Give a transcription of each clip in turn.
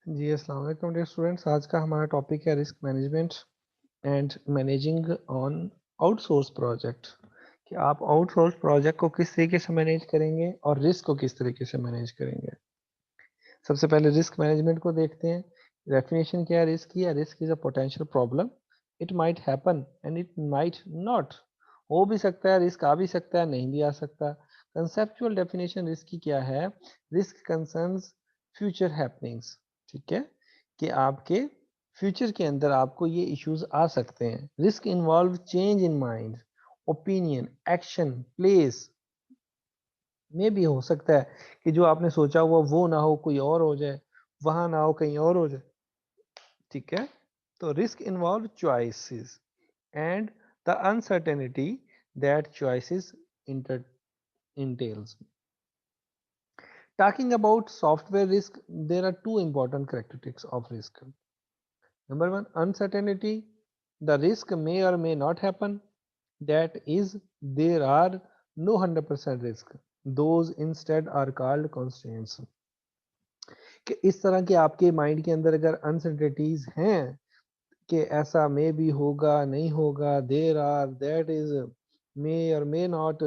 जी अस्सलाम वालेकुम dear students. आज का हमारा टॉपिक है risk management and managing on outsource project. कि आप आउटसोर्स प्रोजेक्ट को किस तरीके से मैनेज करेंगे और रिस्क को किस तरीके से मैनेज करेंगे। सबसे पहले रिस्क मैनेजमेंट को देखते हैं। डेफिनेशन क्या है रिस्क की? है risk is a potential problem, it might happen and it might not. हो भी सकता है, रिस्क आ भी सकता है, नहीं भी आ सकता। कंसेप्चुअल डेफिनेशन रिस्क की क्या है? Risk concerns future happenings. ठीक है, कि आपके फ्यूचर के अंदर आपको ये इश्यूज आ सकते हैं। Risk involve change in mind, opinion, action, place. में भी हो सकता है कि जो आपने सोचा हुआ वो ना हो, कोई और हो जाए, वहां ना हो, कहीं और हो जाए। ठीक है, तो risk involve choices and the uncertainty that choices entails. Talking about software risk, there are two important characteristics of risk. Number one, uncertainty. The risk may or may not happen. That is, there are no 100% risk. Those instead are called constraints. कि इस तरह के आपके mind के अंदर अगर uncertainties हैं कि ऐसा मे भी होगा, नहीं होगा, देर आर, दैट इज, मे और मे नॉट,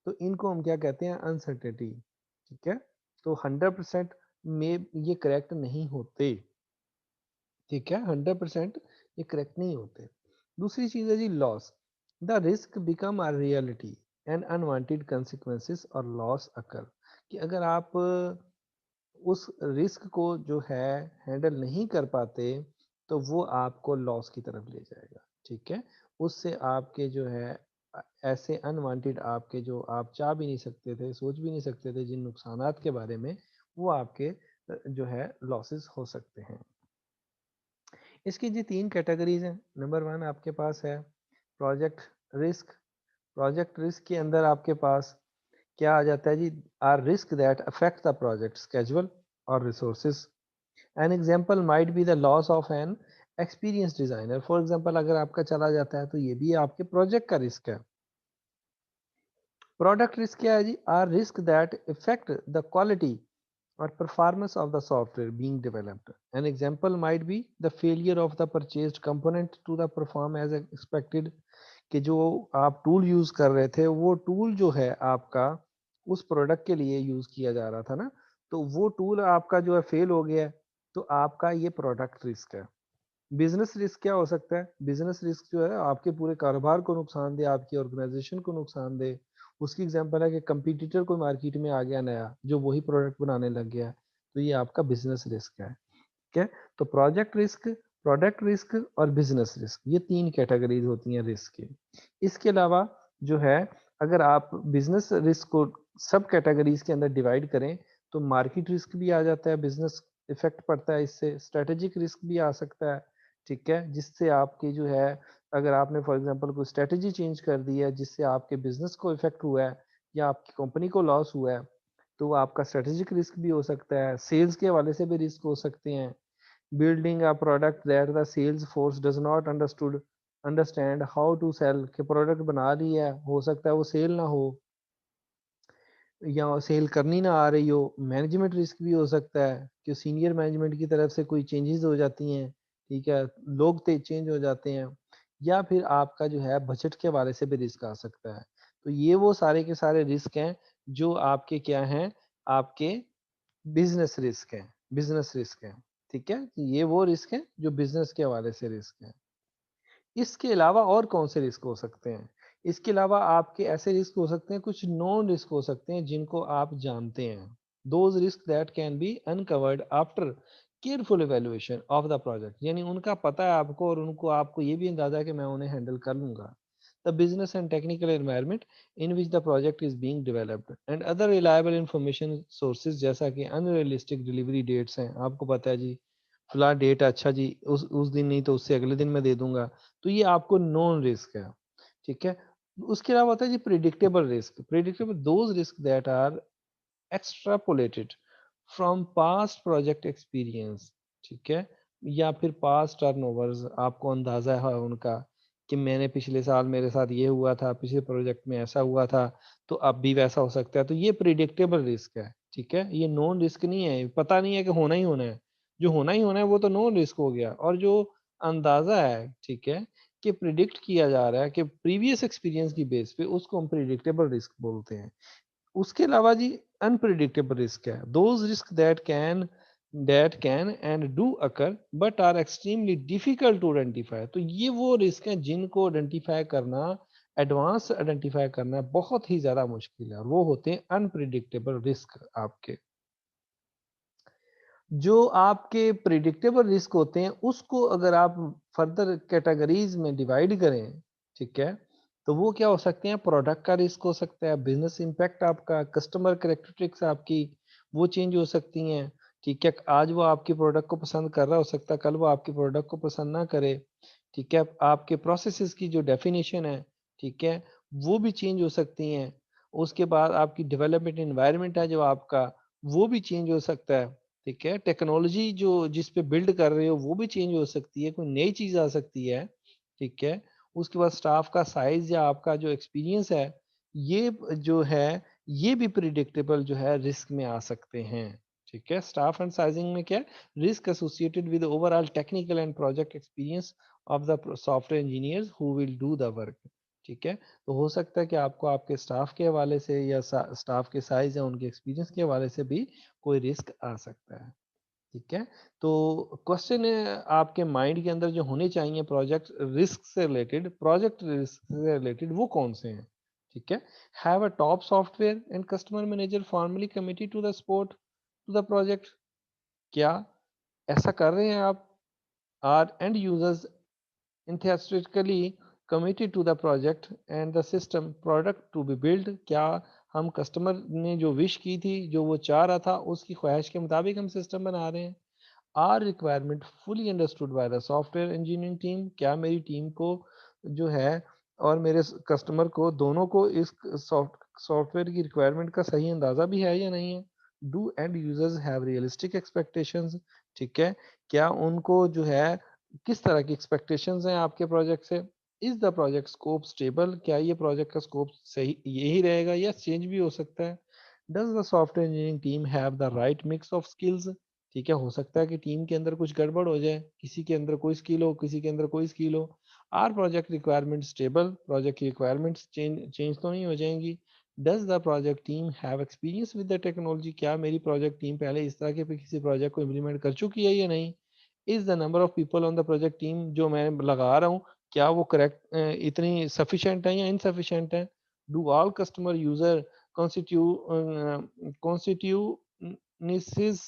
तो इनको हम क्या कहते हैं? अनसर्टेनिटी। ठीक है, तो 100% में ये करेक्ट नहीं होते। ठीक है, 100% ये करेक्ट नहीं होते। दूसरी चीज है जी loss. The risk become a reality and unwanted consequences और लॉस अकर। कि अगर आप उस रिस्क को जो है हैंडल नहीं कर पाते तो वो आपको लॉस की तरफ ले जाएगा। ठीक है, उससे आपके जो है ऐसे अनवांटेड, आपके जो आप चाह भी नहीं सकते थे, सोच भी नहीं सकते थे जिन नुकसानात के बारे में, वो आपके जो है लॉसेस हो सकते हैं। इसकी जी तीन कैटेगरीज हैं। नंबर वन आपके पास है प्रोजेक्ट रिस्क। प्रोजेक्ट रिस्क के अंदर आपके पास क्या आ जाता है जी? Are risk that affect the project schedule और resources. An example might be the loss of an experience designer. For example अगर आपका चला जाता है तो ये भी आपके प्रोजेक्ट का रिस्क है। प्रोडक्ट रिस्क क्या है जी? Are risk that effect the quality or performance of the software being developed. An example might be the failure of the purchased component to the perform as expected। कि जो आप tool use कर रहे थे वो टूल जो है आपका उस प्रोडक्ट के लिए यूज किया जा रहा था ना, तो वो टूल आपका जो है फेल हो गया है, तो आपका ये प्रोडक्ट रिस्क है। बिजनेस रिस्क क्या हो सकता है? बिजनेस रिस्क जो है आपके पूरे कारोबार को नुकसान दे, आपकी ऑर्गेनाइजेशन को नुकसान दे। उसकी एग्जांपल है कि कंपटीटर कोई मार्केट में आ गया नया जो वही प्रोडक्ट बनाने लग गया, तो ये आपका बिजनेस रिस्क है। ठीक है, तो प्रोजेक्ट रिस्क, प्रोडक्ट रिस्क और बिजनेस रिस्क, ये तीन कैटेगरीज होती हैं रिस्क की। इसके अलावा जो है अगर आप बिजनेस रिस्क को सब कैटेगरीज के अंदर डिवाइड करें तो मार्केट रिस्क भी आ जाता है, बिजनेस इफेक्ट पड़ता है इससे। स्ट्रेटेजिक रिस्क भी आ सकता है। ठीक है, जिससे आपकी जो है अगर आपने फॉर एग्जांपल कोई स्ट्रेटेजी चेंज कर दी है जिससे आपके बिजनेस को इफेक्ट हुआ है या आपकी कंपनी को लॉस हुआ है, तो वो आपका स्ट्रेटेजिक रिस्क भी हो सकता है। सेल्स के हवाले से भी रिस्क हो सकते हैं। Building a product that the sales force does not understand how to sell. के प्रोडक्ट बना ली है, हो सकता है वो सेल ना हो या सेल करनी ना आ रही हो। मैनेजमेंट रिस्क भी हो सकता है कि सीनियर मैनेजमेंट की तरफ से कोई चेंजेस हो जाती हैं। ठीक है, लोग चेंज हो जाते हैं, या फिर आपका जो है बजट के हवाले से भी रिस्क आ सकता है। तो ये वो सारे के सारे रिस्क हैं जो आपके क्या हैं, आपके बिजनेस रिस्क हैं। बिजनेस रिस्क है। ठीक है, ये वो रिस्क है जो बिजनेस के हवाले से रिस्क है। इसके अलावा और कौन से रिस्क हो सकते हैं? इसके अलावा आपके ऐसे रिस्क हो सकते हैं, कुछ नॉन रिस्क हो सकते हैं जिनको आप जानते हैं। Those risk that can B uncovered after careful evaluation of the project. यानी उनका पता है आपको और उनको आपको ये भी अंदाजा है कि मैं उन्हें हैंडल कर लूंगा। The business and technical environment in which the project is being developed and other reliable information sources, जैसा कि अनरियलिस्टिक डिलीवरी डेट्स हैं। आपको पता है जी फला डेट, अच्छा जी उस दिन नहीं तो उससे अगले दिन मैं दे दूंगा, तो ये आपको नॉन रिस्क है। ठीक है, उसके अलावा होता है जी predictable risk. Predictable those risk that are extrapolated from past project experience. ठीक है, या फिर पास्ट टर्नओवर्स, आपको अंदाजा है उनका कि मैंने पिछले साल मेरे साथ ये हुआ था, पिछले प्रोजेक्ट में ऐसा हुआ था, तो अब भी वैसा हो सकता है, तो ये प्रिडिक्टेबल रिस्क है। ठीक है, ये नॉन रिस्क नहीं है, पता नहीं है कि होना ही होना है, जो होना ही होना है वो तो नॉन रिस्क हो गया। और जो अंदाज़ा है, ठीक है, कि प्रिडिक्ट किया जा रहा है कि प्रीवियस एक्सपीरियंस की बेस पे, उसको हम प्रिडिक्टेबल रिस्क बोलते हैं। उसके अलावा जी अनप्रिडिक्टेबल रिस्क है, those risk that can and do occur but are extremely difficult to identify. तो ये वो रिस्क हैं जिनको आइडेंटिफाई करना, एडवांस आइडेंटिफाई करना बहुत ही ज़्यादा मुश्किल है, और वो होते हैं अनप्रिडिक्टेबल रिस्क आपके। जो आपके प्रिडिक्टेबल रिस्क होते हैं, उसको अगर आप फर्दर कैटेगरीज में डिवाइड करें, ठीक है, तो वो क्या हो सकते हैं? प्रोडक्ट का रिस्क हो सकता है, बिजनेस इम्पैक्ट आपका, कस्टमर कैरेक्टरिस्टिक्स आपकी वो चेंज हो सकती हैं, ठीक है। आज वो आपकी प्रोडक्ट को पसंद कर रहा हो सकता है, कल वो आपकी प्रोडक्ट को पसंद ना करे, ठीक है। आपके प्रोसेसेस की जो डेफिनेशन है, ठीक है, वो भी चेंज हो सकती हैं। उसके बाद आपकी डेवलपमेंट एनवायरनमेंट है जो आपका, वो भी चेंज हो सकता है, ठीक है। टेक्नोलॉजी जो जिस पे बिल्ड कर रहे हो वो भी चेंज हो सकती है, कोई नई चीज़ आ सकती है, ठीक है। उसके बाद स्टाफ का साइज़ या आपका जो एक्सपीरियंस है, ये जो है, ये भी प्रिडिक्टेबल जो है रिस्क में आ सकते हैं, ठीक है। स्टाफ एंड साइजिंग में क्या है? Risk associated with overall technical and project experience of the software engineers who will do the work, ठीक है। तो हो सकता है कि आपको आपके स्टाफ के हवाले से या स्टाफ के साइज़ या उनके एक्सपीरियंस के हवाले से भी कोई रिस्क आ सकता है, ठीक है। तो क्वेश्चन आपके माइंड के अंदर जो होने चाहिए प्रोजेक्ट रिस्क से रिलेटेड, प्रोजेक्ट रिस्क से रिलेटेड वो कौन से हैं, ठीक है। Have a top software and customer manager formally committed to the support to the project. क्या ऐसा कर रहे हैं आप? Are end users enthusiastically committed to the project and the system product to be built। क्या हम कस्टमर ने जो विश की थी, जो वो चाह रहा था, उसकी ख्वाहिश के मुताबिक हम सिस्टम बना रहे हैं? Are requirement fully understood by the software engineering team. क्या मेरी टीम को जो है और मेरे कस्टमर को, दोनों को इस सॉफ्टवेयर की रिक्वायरमेंट का सही अंदाज़ा भी है या नहीं है? Do and users have realistic expectations, ठीक है। क्या उनको जो है, किस तरह की एक्सपेक्टेशंस हैं आपके प्रोजेक्ट से? Is the project scope stable? क्या ये प्रोजेक्ट का स्कोप सही यही रहेगा या चेंज भी हो सकता है? Does the software engineering team have the right mix of skills? ठीक है, हो सकता है कि टीम के अंदर कुछ गड़बड़ हो जाए, किसी के अंदर कोई स्किल हो, किसी के अंदर कोई स्किल हो। Are project requirement stable? Project की रिक्वायरमेंट्स चेंज चेंज तो नहीं हो जाएंगी? Does the project team have experience with the technology? क्या मेरी प्रोजेक्ट टीम पहले इस तरह के किसी प्रोजेक्ट को इम्प्लीमेंट कर चुकी है या नहीं? Is the number of people on the project team जो मैं लगा रहा हूँ, क्या वो करेक्ट इतनी सफिशिएंट है या इनसफिशिएंट है? Do all customer user constituencies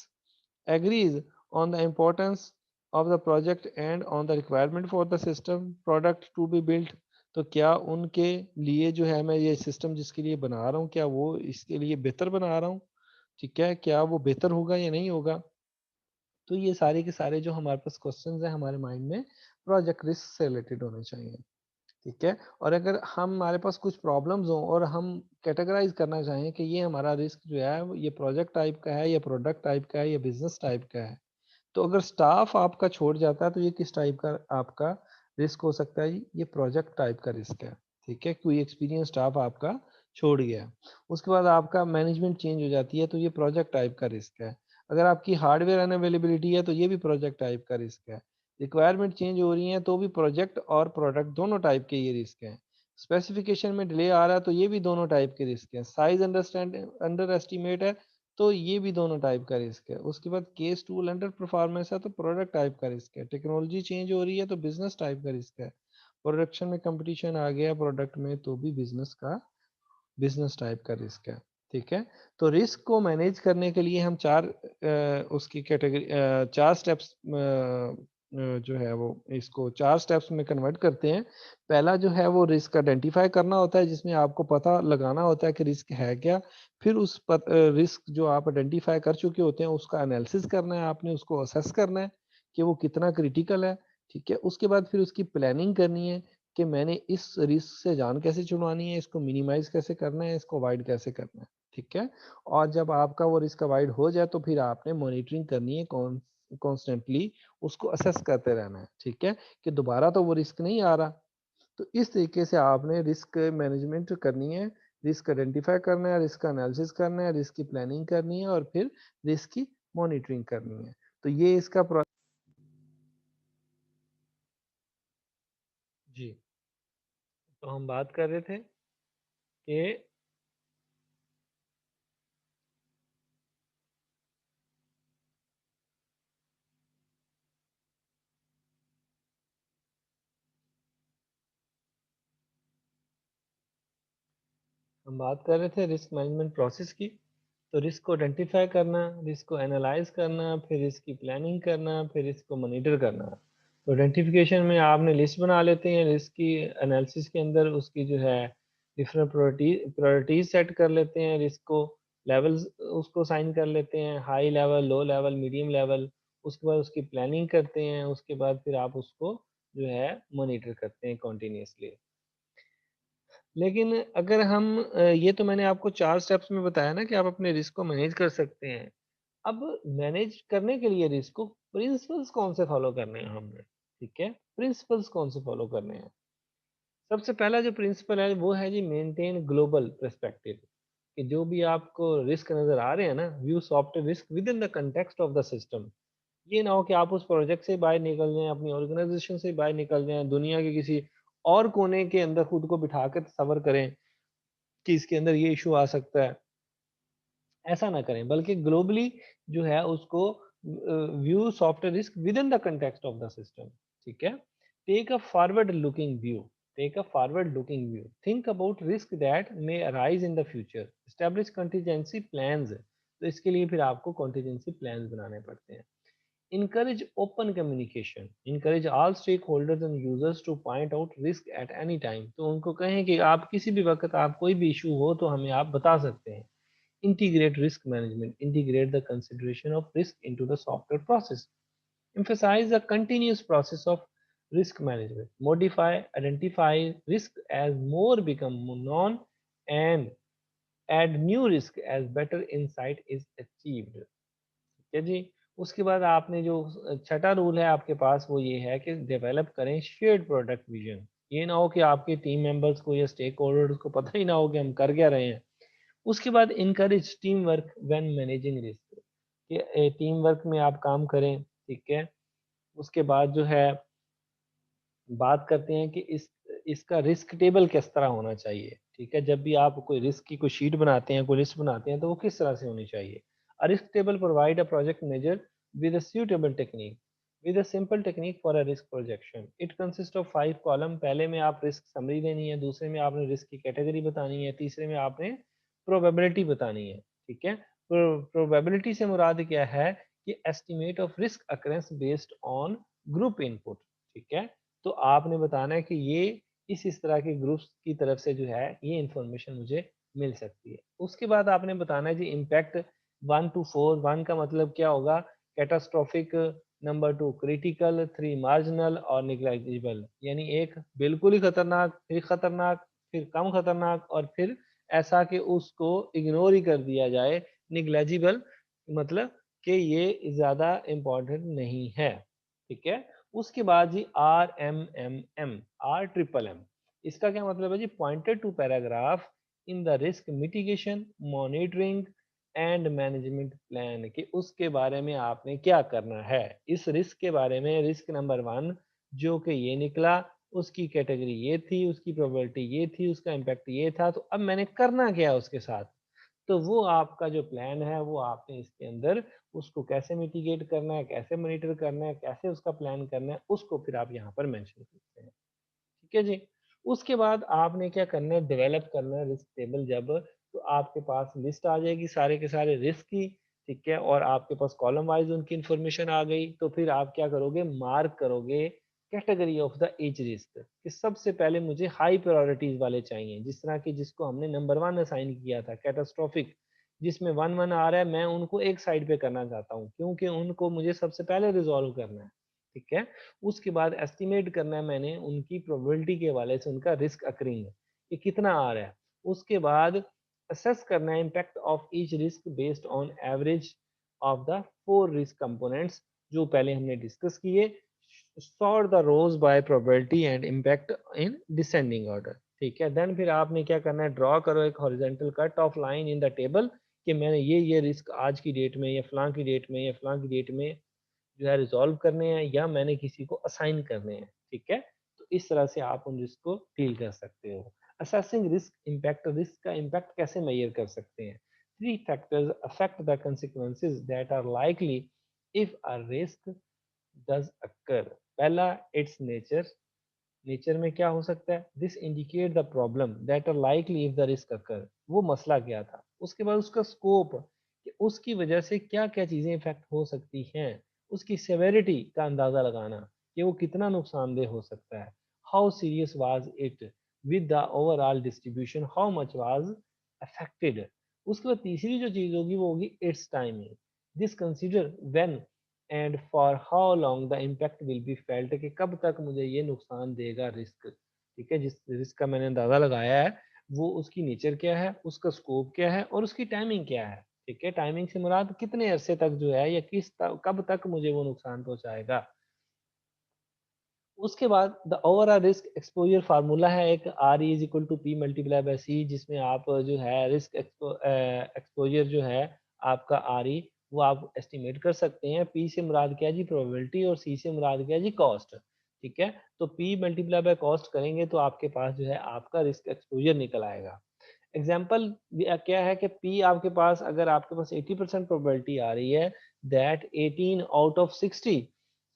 agrees on the importance of the project and on the requirement for the system product to be built? तो क्या उनके लिए जो है, मैं ये सिस्टम जिसके लिए बना रहा हूँ, क्या वो इसके लिए बेहतर बना रहा हूँ, ठीक है, क्या वो बेहतर होगा या नहीं होगा? तो ये सारे के सारे जो हमारे पास क्वेश्चंस हैं हमारे माइंड में, प्रोजेक्ट रिस्क से रिलेटेड होने चाहिए, ठीक है। और अगर हमारे पास कुछ प्रॉब्लम्स हों और हम कैटेगराइज करना चाहें कि ये हमारा रिस्क जो है ये प्रोजेक्ट टाइप का है या प्रोडक्ट टाइप का है या बिजनेस टाइप का है, तो अगर स्टाफ आपका छोड़ जाता है तो ये किस टाइप का आपका रिस्क हो सकता है? ये प्रोजेक्ट टाइप का रिस्क है, ठीक है। कोई एक्सपीरियंस स्टाफ आपका छोड़ गया है, उसके बाद आपका मैनेजमेंट चेंज हो जाती है, तो ये प्रोजेक्ट टाइप का रिस्क है। अगर आपकी हार्डवेयर अनअवेलेबिलिटी है तो ये भी प्रोजेक्ट टाइप का रिस्क है। रिक्वायरमेंट चेंज हो रही है तो भी प्रोजेक्ट और प्रोडक्ट दोनों टाइप के ये रिस्क हैं। स्पेसिफिकेशन में डिले आ रहा है तो ये भी दोनों टाइप के रिस्क हैं। साइज अंडर एस्टिमेट है तो ये भी दोनों टाइप का रिस्क है। उसके बाद केस टूल अंडर परफॉर्मेंस है तो प्रोडक्ट टाइप का रिस्क है। टेक्नोलॉजी चेंज हो रही है तो बिजनेस टाइप का रिस्क है। प्रोडक्शन में कंपटीशन आ गया प्रोडक्ट में तो भी बिजनेस टाइप का रिस्क है, ठीक है। तो रिस्क को मैनेज करने के लिए हम उसकी कैटेगरी, चार स्टेप्स जो है वो इसको चार स्टेप्स में कन्वर्ट करते हैं। पहला जो है वो रिस्क आइडेंटिफाई करना होता है, जिसमें आपको पता लगाना होता है कि रिस्क है क्या। फिर उस रिस्क जो आप आइडेंटिफाई कर चुके होते हैं उसका एनालिसिस करना है, आपने उसको असेस करना है कि वो कितना क्रिटिकल है, ठीक है। उसके बाद फिर उसकी प्लानिंग करनी है कि मैंने इस रिस्क से जान कैसे छुड़वानी है, इसको मिनिमाइज कैसे करना है, इसको अवॉइड कैसे करना है, ठीक है। और जब आपका वो रिस्क अवॉइड हो जाए तो फिर आपने मॉनिटरिंग करनी है, कॉन्स्टेंटली उसको असेस करते रहना है, ठीक है, कि दोबारा तो वो रिस्क नहीं आ रहा। तो इस तरीके से आपने रिस्क मैनेजमेंट करनी है, रिस्क आइडेंटिफाई करना है, रिस्क का एनालिसिस करना है, रिस्क की प्लानिंग करनी है और फिर रिस्क की मॉनिटरिंग करनी है। तो ये इसका जी। तो हम बात कर रहे थे कि हम बात कर रहे थे रिस्क मैनेजमेंट प्रोसेस की। तो रिस्क को आइडेंटिफाई करना, रिस्क को एनालाइज करना, फिर रिस्क की प्लानिंग करना, फिर रिस्क को मॉनिटर करना। तो आइडेंटिफिकेशन में आपने लिस्ट बना लेते हैं, रिस्क की एनालिसिस के अंदर उसकी जो है डिफरेंट प्रायोरिटीज सेट कर लेते हैं, रिस्क को लेवल्स उसको साइन कर लेते हैं, high level, low level, medium level. उसके बाद उसकी प्लानिंग करते हैं, उसके बाद फिर आप उसको जो है मॉनिटर करते हैं कॉन्टिन्यूसली। लेकिन अगर हम ये तो मैंने आपको 4 स्टेप्स में बताया ना कि आप अपने रिस्क को मैनेज कर सकते हैं। अब मैनेज करने के लिए रिस्क को प्रिंसिपल्स कौन से फॉलो करने हैं हमने, ठीक है? प्रिंसिपल्स कौन से फॉलो करने हैं? सबसे पहला जो प्रिंसिपल है वो है जी मेंटेन ग्लोबल पर्सपेक्टिव, कि जो भी आपको रिस्क नज़र आ रहे हैं ना, view software risk within the context of the system. ये ना हो कि आप उस प्रोजेक्ट से बाहर निकल जाएँ, अपनी ऑर्गेनाइजेशन से बाहर निकल जाएँ, दुनिया के किसी और कोने के अंदर खुद को बिठा के तस्वर करें कि इसके अंदर ये इश्यू आ सकता है। ऐसा ना करें, बल्कि ग्लोबली जो है उसको view software risk within the context of the system, ठीक है? Take a forward looking view, take a forward looking view, think about risk that may arise in the future, establish contingency plans. तो इसके लिए फिर आपको contingency plans बनाने पड़ते हैं। Encourage open communication. Encourage all stakeholders and users to point out risk at any time. तो उनको कहें कि आप किसी भी वक्त आप कोई भी इशू हो तो हमें आप बता सकते हैं। Integrate risk management. Integrate the consideration of risk into the software process. Emphasize the continuous process of risk management. Modify, identify risk as more become known, and add new risk as better insight is achieved. ठीक है जी। उसके बाद आपने जो छठा rule है आपके पास वो ये है कि डेवलप करें शेयर्ड प्रोडक्ट विजन। ये ना हो कि आपके टीम मेंबर्स को या स्टेक होल्डर्स को पता ही ना हो कि हम कर क्या रहे हैं। उसके बाद encourage team work when managing risk, कि टीम वर्क में आप काम करें, ठीक है। उसके बाद जो है बात करते हैं कि इसका रिस्क टेबल किस तरह होना चाहिए, ठीक है। जब भी आप कोई रिस्क की कोई शीट बनाते हैं, कोई लिस्ट बनाते हैं, तो वो किस तरह से होनी चाहिए। A risk table provide a project major with a suitable technique, with a simple technique for a risk projection. It consist of 5 column. पहले में आप रिस्क समरी देनी है, दूसरे में आपने रिस्क की कैटेगरी बतानी है, तीसरे में आपने प्रोबेबिलिटी बतानी है, ठीक है। प्रोबेबिलिटी से मुराद क्या है कि estimate of risk occurrence based on group input, ठीक है। तो आपने बताना है कि ये इस तरह के ग्रुप्स की तरफ से जो है ये इंफॉर्मेशन मुझे मिल सकती है। उसके बाद आपने बताना है जी इम्पैक्ट 1 टू 4। 1 का मतलब क्या होगा, कैटास्ट्रोफिक, नंबर 2 क्रिटिकल, 3 मार्जिनल और निग्लेजिबल। यानी एक बिल्कुल ही खतरनाक, फिर खतरनाक, फिर कम खतरनाक और फिर ऐसा कि उसको इग्नोर ही कर दिया जाए, निग्लेजिबल, मतलब कि ये ज़्यादा इम्पोर्टेंट नहीं है, ठीक है। उसके बाद जी RMMM, आर ट्रिपल एम, इसका क्या मतलब है जी, pointed to paragraph in the risk mitigation, monitoring and management plan, कि उसके बारे में आपने क्या करना है। इस रिस्क के बारे में रिस्क नंबर 1 जो कि ये निकला, उसकी कैटेगरी ये थी, उसकी प्रोबेबिलिटी ये थी, उसका इम्पैक्ट ये था, तो अब मैंने करना क्या है उसके साथ। तो वो आपका जो प्लान है वो आपने इसके अंदर उसको कैसे मिटिगेट करना है, कैसे मॉनिटर करना है, कैसे उसका प्लान करना है, उसको फिर आप यहाँ पर मेंशन करते हैं, ठीक है जी। उसके बाद आपने क्या करना है, डेवलप करना है रिस्क टेबल। जब तो आपके पास लिस्ट आ जाएगी सारे के सारे रिस्क की, ठीक है, और आपके पास कॉलम वाइज उनकी इंफॉर्मेशन आ गई, तो फिर आप क्या करोगे, मार्क करोगे category of the each risk, कि सबसे पहले मुझे हाई प्रायोरिटीज वाले चाहिए, जिस तरह की जिसको हमने नंबर 1 असाइन किया था कैटास्ट्रोफिक, जिसमें 1-1 आ रहा है, मैं उनको एक साइड पे करना चाहता हूँ क्योंकि उनको मुझे सबसे पहले रिजॉल्व करना है, ठीक है। उसके बाद एस्टिमेट करना है मैंने उनकी प्रोबेबिलिटी के हवाले से उनका रिस्क अकरिंग कि कितना आ रहा है। उसके बाद असेस करना है impact of each risk based on average of the 4 risk components जो पहले हमने डिस्कस किए। Sort the rows by probability and impact in descending order, ठीक है। देन फिर आपने क्या करना है, ड्रॉ करो एक horizontal cut off line in the table कि मैंने ये रिस्क आज की डेट में या फलां की डेट में या फलां की डेट में जो है रिजॉल्व करने हैं या मैंने किसी को असाइन करने हैं, ठीक है। तो इस तरह से आप उन रिस्क को डील कर सकते हो। असेसिंग रिस्क इम्पैक्ट, रिस्क का इम्पैक्ट कैसे मेजर कर सकते हैं। Three factors affect the consequences that are likely if a risk does occur. पहला, इट्स नेचर, नेचर में क्या हो सकता है। This indicate the problem that are likely if the risk occur, वो मसला क्या था। उसके बाद उसका स्कोप, कि उसकी वजह से क्या क्या चीजें इफेक्ट हो सकती हैं। उसकी सेवेरिटी का अंदाजा लगाना कि वो कितना नुकसानदेह हो सकता है। How serious was it with the overall distribution, how much was affected. उसके बाद तीसरी जो चीज होगी वो होगी it's timing. This consider when and for how long the impact will be felt, कि कब तक मुझे ये नुकसान देगा रिस्क, ठीक है। जिस रिस्क का मैंने अंदाजा लगाया है वो उसकी नेचर क्या है, उसका स्कोप क्या है और उसकी टाइमिंग क्या है, ठीक है। टाइमिंग से मुराद कितने अरसे तक जो है या कब तक मुझे वो नुकसान पहुंचाएगा। उसके बाद the overall risk exposure formula है एक, R is equal to P multiply by C, जिसमें आप जो है रिस्क एक्सपोजर जो है आपका आर ई, वो आप एस्टिमेट कर सकते हैं। पी से मुराद क्या है जी, प्रोबेबिलिटी, और सी से मुराद क्या है जी, कॉस्ट, ठीक है। तो पी मल्टीप्लाई बाय कॉस्ट करेंगे तो आपके पास जो है आपका रिस्क एक्सपोजर निकल आएगा। एग्जाम्पल क्या है कि पी आपके पास, अगर आपके पास 80% प्रोबेबिलिटी आ रही है that 18 out of 60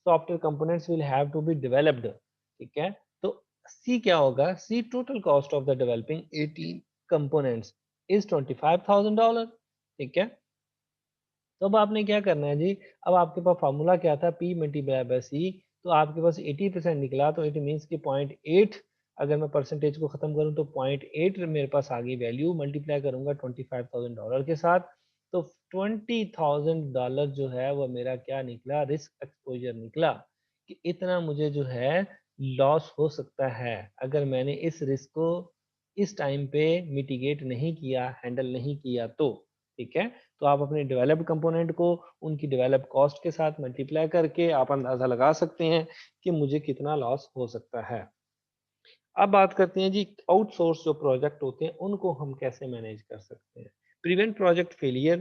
software components will have to be developed, ठीक है। तो सी क्या होगा, C total cost of the developing 18 components is $25,000, ठीक है। तो अब आपने क्या करना है जी, अब आपके पास फार्मूला क्या था, पी मल्टीप्लाई बाय सी। तो आपके पास 80% निकला, तो इट मीन्स कि 0.8, अगर मैं परसेंटेज को खत्म करूं तो 0.8 मेरे पास आ गई वैल्यू, मल्टीप्लाई करूंगा $25,000 के साथ। तो $20,000 जो है वो मेरा क्या निकला, रिस्क एक्सपोजर निकला, कि इतना मुझे जो है लॉस हो सकता है अगर मैंने इस रिस्क को इस टाइम पे मिटिगेट नहीं किया, हैंडल नहीं किया तो, ठीक है। तो आप अपने डेवलप्ड कंपोनेंट को उनकी डेवलप कॉस्ट के साथ मल्टीप्लाई करके आप अंदाजा लगा सकते हैं कि मुझे कितना लॉस हो सकता है। अब बात करते हैं जी, आउटसोर्स जो प्रोजेक्ट होते हैं उनको हम कैसे मैनेज कर सकते हैं। प्रिवेंट प्रोजेक्ट फेलियर,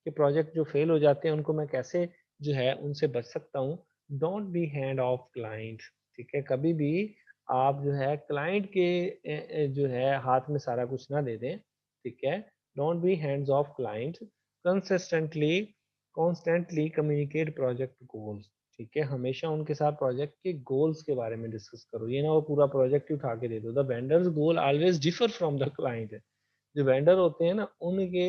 के प्रोजेक्ट जो फेल हो जाते हैं उनको मैं कैसे जो है उनसे बच सकता हूँ। Don't be hand of client, ठीक है। कभी भी आप जो है क्लाइंट के जो है हाथ में सारा कुछ ना दे दें, ठीक है। Don't be hands of client, consistently constantly communicate project goals, ठीक है। हमेशा उनके साथ प्रोजेक्ट के गोल्स के बारे में डिस्कस करो, ये ना वो पूरा प्रोजेक्ट ही उठा के दे दो। The vendor's goal always differ from the client, जो वेंडर होते हैं ना उनके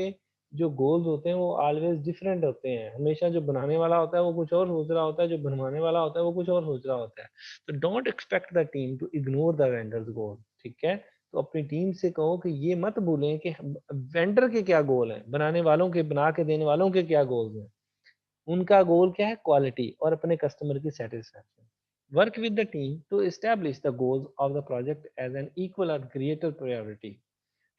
जो गोल्स होते हैं वो ऑलवेज डिफरेंट होते हैं। हमेशा जो बनाने वाला होता है वो कुछ और सोच रहा होता है, जो बनवाने वाला होता है वो कुछ और सोच रहा होता है। तो don't expect the team to ignore the vendor's goal, ठीक है। तो अपनी टीम से कहो कि ये मत भूलें कि वेंडर के क्या गोल हैं, बनाने वालों के, बना के देने वालों के क्या गोल्स हैं। उनका गोल क्या है, क्वालिटी और अपने कस्टमर की satisfaction. Work with the team to establish the goals of the project as an equal और greater priority.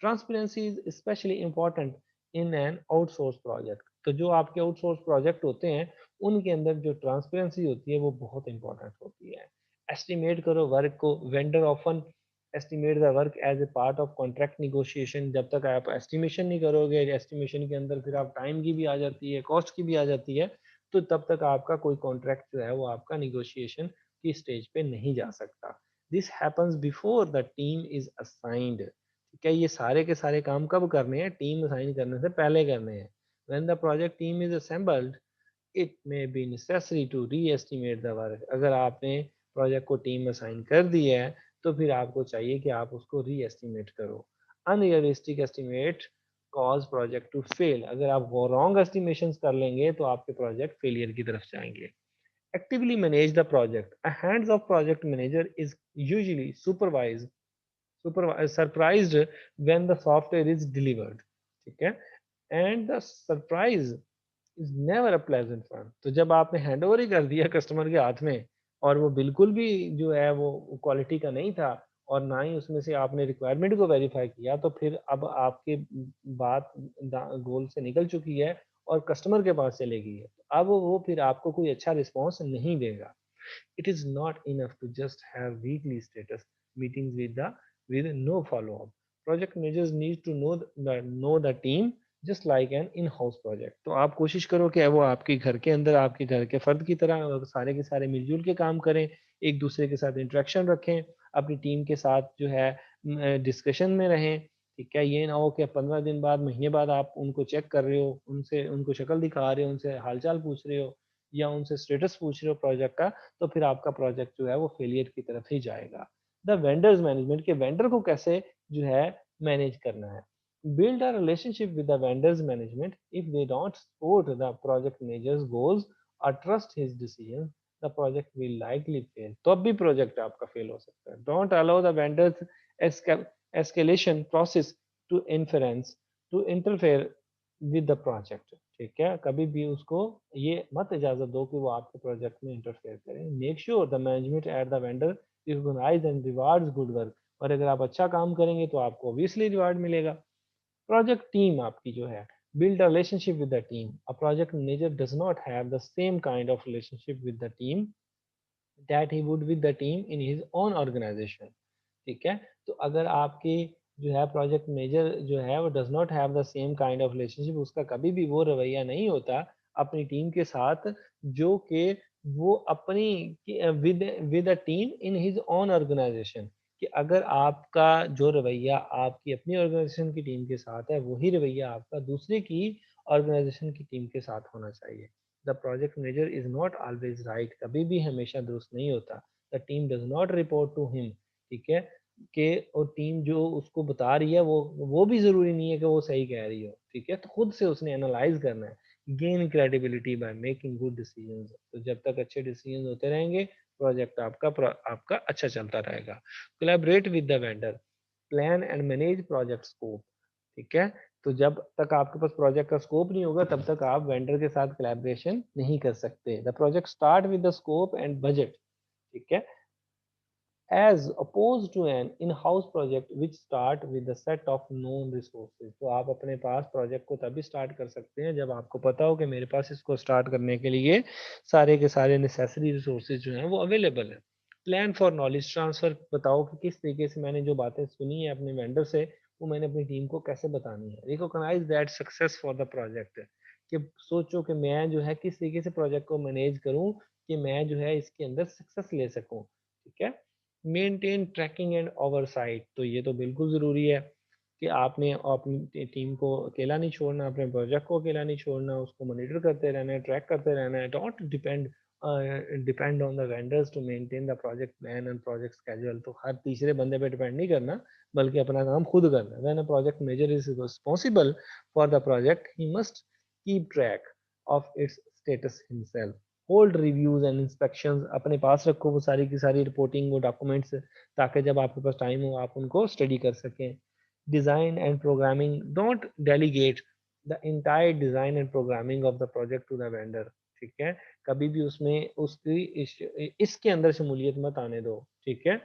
Transparency is specially important in an outsource project. तो जो आपके आउटसोर्स प्रोजेक्ट होते हैं उनके अंदर जो ट्रांसपेरेंसी होती है वो बहुत इंपॉर्टेंट होती है। एस्टिमेट करो वर्क को, vendor often estimate the work as a part of contract negotiation. जब तक आप एस्टिमेशन नहीं करोगे, एस्टिमेशन के अंदर फिर आप टाइम की भी आ जाती है, कॉस्ट की भी आ जाती है, तो तब तक आपका कोई कॉन्ट्रैक्ट जो है वो आपका निगोशिएशन की स्टेज पे नहीं जा सकता। This happens before the team is assigned, ठीक है। ये सारे के सारे काम कब करने हैं, टीम असाइन करने से पहले करने हैं। When the project team is assembled it may be necessary to re estimate the work. अगर आपने प्रोजेक्ट को टीम असाइन कर दी है तो फिर आपको चाहिए कि आप उसको री एस्टिमेट करो। Unrealistic estimate cause project to fail, अगर आप वो रॉन्ग एस्टिमेशन कर लेंगे तो आपके प्रोजेक्ट फेलियर की तरफ जाएंगे। Actively manage the project, a hands of project manager is usually surprised when the software is delivered, ठीक है। And the surprise is never a pleasant one. तो जब आपने हैंड ओवर ही कर दिया कस्टमर के हाथ में और वो बिल्कुल भी जो है वो क्वालिटी का नहीं था और ना ही उसमें से आपने रिक्वायरमेंट को वेरीफाई किया, तो फिर अब आपके बात गोल से निकल चुकी है और कस्टमर के पास चले गई है। अब वो फिर आपको कोई अच्छा रिस्पॉन्स नहीं देगा। It is not enough to just have weekly status meetings with no follow-up. Project managers need to know the team, just like an in house project. तो आप कोशिश करो कि वो आपके घर के अंदर आपके घर के फर्द की तरह सारे के सारे मिलजुल के काम करें, एक दूसरे के साथ इंटरेक्शन रखें, अपनी टीम के साथ जो है डिस्कशन में रहें। ठीक है, ये ना हो कि 15 दिन बाद, महीने बाद आप उनको चेक कर रहे हो, उनसे उनको शक्ल दिखा रहे हो, उनसे हालचाल पूछ रहे हो या उनसे स्टेटस पूछ रहे हो प्रोजेक्ट का, तो फिर आपका प्रोजेक्ट जो है वो फेलियर की तरफ ही जाएगा। द वेंडर्स मैनेजमेंट, के वेंडर को कैसे जो है मैनेज करना है। Build a relationship with the vendors management. If they don't support the project manager's goals or trust his decisions, the project will likely fail. तो अब भी प्रोजेक्ट आपका फेल हो सकता है। Don't allow the vendors escalation process to inference to interfere with the project. ठीक है, कभी भी उसको ये मत इजाजत दो कि वो आपके प्रोजेक्ट में इंटरफेयर करें। Make sure the management at the vendor recognize and rewards good work. और अगर आप अच्छा काम करेंगे तो आपको ऑब्वियसली रिवार्ड मिलेगा। प्रोजेक्ट टीम आपकी जो है, build a relationship with the team. A project manager does not have the same kind of relationship with the team that he would with the team in his own organization. ठीक है, तो अगर आपके जो है प्रोजेक्ट मैनेजर जो है वो does not have the same kind of relationship, उसका कभी भी वो रवैया नहीं होता अपनी टीम के साथ जो कि वो अपनी with with a team in his own organisation, कि अगर आपका जो रवैया आपकी अपनी ऑर्गेनाइजेशन की टीम के साथ है वही रवैया आपका दूसरे की ऑर्गेनाइजेशन की टीम के साथ होना चाहिए। The project manager is not always right, कभी भी हमेशा दुरुस्त नहीं होता। The team does not report to him. ठीक है, कि और टीम जो उसको बता रही है वो भी जरूरी नहीं है कि वो सही कह रही हो। ठीक है, तो खुद से उसने एनालाइज करना है। Gain credibility by making good decisions. तो जब तक अच्छे डिसीजन होते रहेंगे प्रोजेक्ट आपका अच्छा चलता रहेगा। Collaborate with the vendor, plan and manage project scope. ठीक है, तो जब तक आपके पास प्रोजेक्ट का स्कोप नहीं होगा तब तक आप वेंडर के साथ कोलैबोरेशन नहीं कर सकते। The project start with the scope and budget. ठीक है, as opposed to an in-house project which start with a set of known resources। तो आप अपने पास प्रोजेक्ट को तभी स्टार्ट कर सकते हैं जब आपको पता हो कि मेरे पास इसको स्टार्ट करने के लिए सारे के सारे नेसेसरी रिसोर्सेज जो हैं वो अवेलेबल है। प्लान फॉर नॉलेज ट्रांसफर, बताओ कि किस तरीके से मैंने जो बातें सुनी है अपने वेंडर से वो मैंने अपनी टीम को कैसे बतानी है। Recognise that success for the project, कि सोचो कि मैं जो है किस तरीके से प्रोजेक्ट को मैनेज करूं कि मैं जो है इसके अंदर सक्सेस ले सकूं। ठीक है, मेंटेन ट्रैकिंग एंड ओवरसाइट, तो ये तो बिल्कुल ज़रूरी है कि आपने अपनी टीम को अकेला नहीं छोड़ना, अपने प्रोजेक्ट को अकेला नहीं छोड़ना, उसको मॉनिटर करते रहना है, ट्रैक करते रहना है। Don't depend on the vendors to maintain the project plan and project schedule. तो हर तीसरे बंदे पे डिपेंड नहीं करना बल्कि अपना काम खुद करना है। When a project major is responsible for the project he must keep track of its status himself. Hold reviews and inspections, अपने पास रखो वो सारी की सारी रिपोर्टिंग वो डॉक्यूमेंट्स, ताकि जब आपके पास टाइम हो आप उनको स्टडी कर सकें। Design and programming, don't delegate the entire design and programming of the project to the vendor. ठीक है, कभी भी उसमें उसकी इसके अंदर शमूलियत मत आने दो। ठीक है,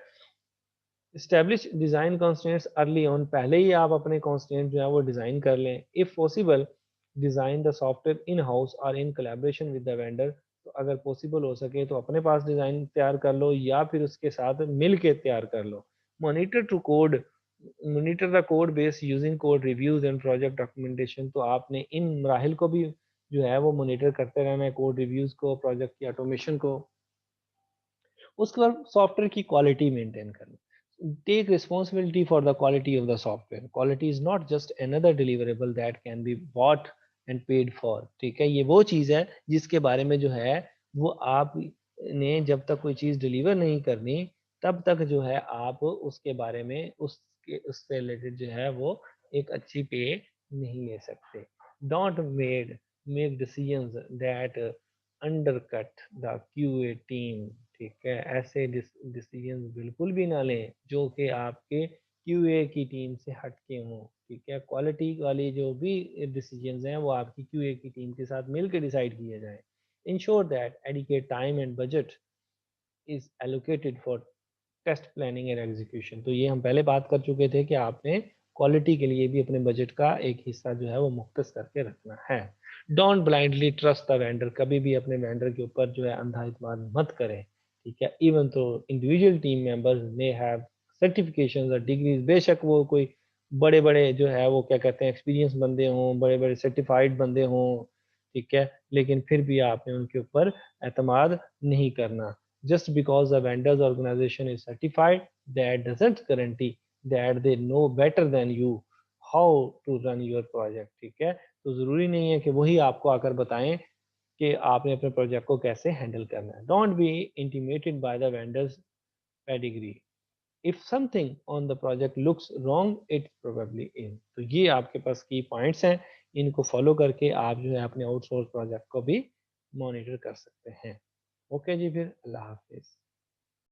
establish design constants early on, पहले ही आप अपने कॉन्स्टेंट जो है वो डिजाइन कर लें। If possible design the software in house और in collaboration with the vendor, तो अगर पॉसिबल हो सके तो अपने पास डिजाइन तैयार कर लो या फिर उसके साथ मिल के तैयार कर लो। Monitor to code, monitor the code base using code reviews and project documentation, तो आपने इन मराहिल को भी जो है वो मॉनिटर करते रहना है, कोड रिव्यूज को, प्रोजेक्ट की ऑटोमेशन को। उसके बाद सॉफ्टवेयर की क्वालिटी मेंटेन करना। Take responsibility for the quality of the software. Quality is not just another deliverable that can be bought and paid for. ठीक है, ये वो चीज़ है जिसके बारे में जो है वो आप ने जब तक कोई चीज़ डिलीवर नहीं करनी तब तक जो है आप उसके बारे में उससे रिलेटेड जो है वो एक अच्छी पे नहीं ले सकते। Don't make decisions that undercut the QA team. ठीक है, ऐसे डिसीजन बिल्कुल भी ना लें जो कि आपके क्यूए की टीम से हट के हों। ठीक है, क्वालिटी वाली जो भी डिसीजंस हैं वो आपकी क्यूए की टीम के साथ मिलकर डिसाइड किए जाएं। Ensure that adequate time and budget is allocated for test planning and execution. तो ये हम पहले बात कर चुके थे कि आपने क्वालिटी के लिए भी अपने बजट का एक हिस्सा जो है वो मुख्तस करके रखना है। Don't blindly trust the vendor, कभी भी अपने वेंडर के ऊपर जो है अंधा इत्मीनान मत करें। ठीक है, इवन तो individual team members may have certifications और डिग्रीज, बेशक वो कोई बड़े बड़े जो है वो क्या कहते हैं एक्सपीरियंस बंदे हों, बड़े बड़े सर्टिफाइड बंदे हों, ठीक है, लेकिन फिर भी आपने उनके ऊपर एतमाद नहीं करना। Just because the vendor's organisation is certified, that doesn't guarantee that they know better than you how to run your project, ठीक है। तो जरूरी नहीं है कि वही आपको आकर बताएं कि आपने अपने प्रोजेक्ट को कैसे हैंडल करना है। Don't be intimated by the vendors pedigree. If something on the project looks wrong it probably is. तो ये आपके पास की पॉइंट्स हैं, इनको फॉलो करके आप जो है अपने आउटसोर्स प्रोजेक्ट को भी मॉनिटर कर सकते हैं। ओके जी, फिर अल्लाह हाफिज।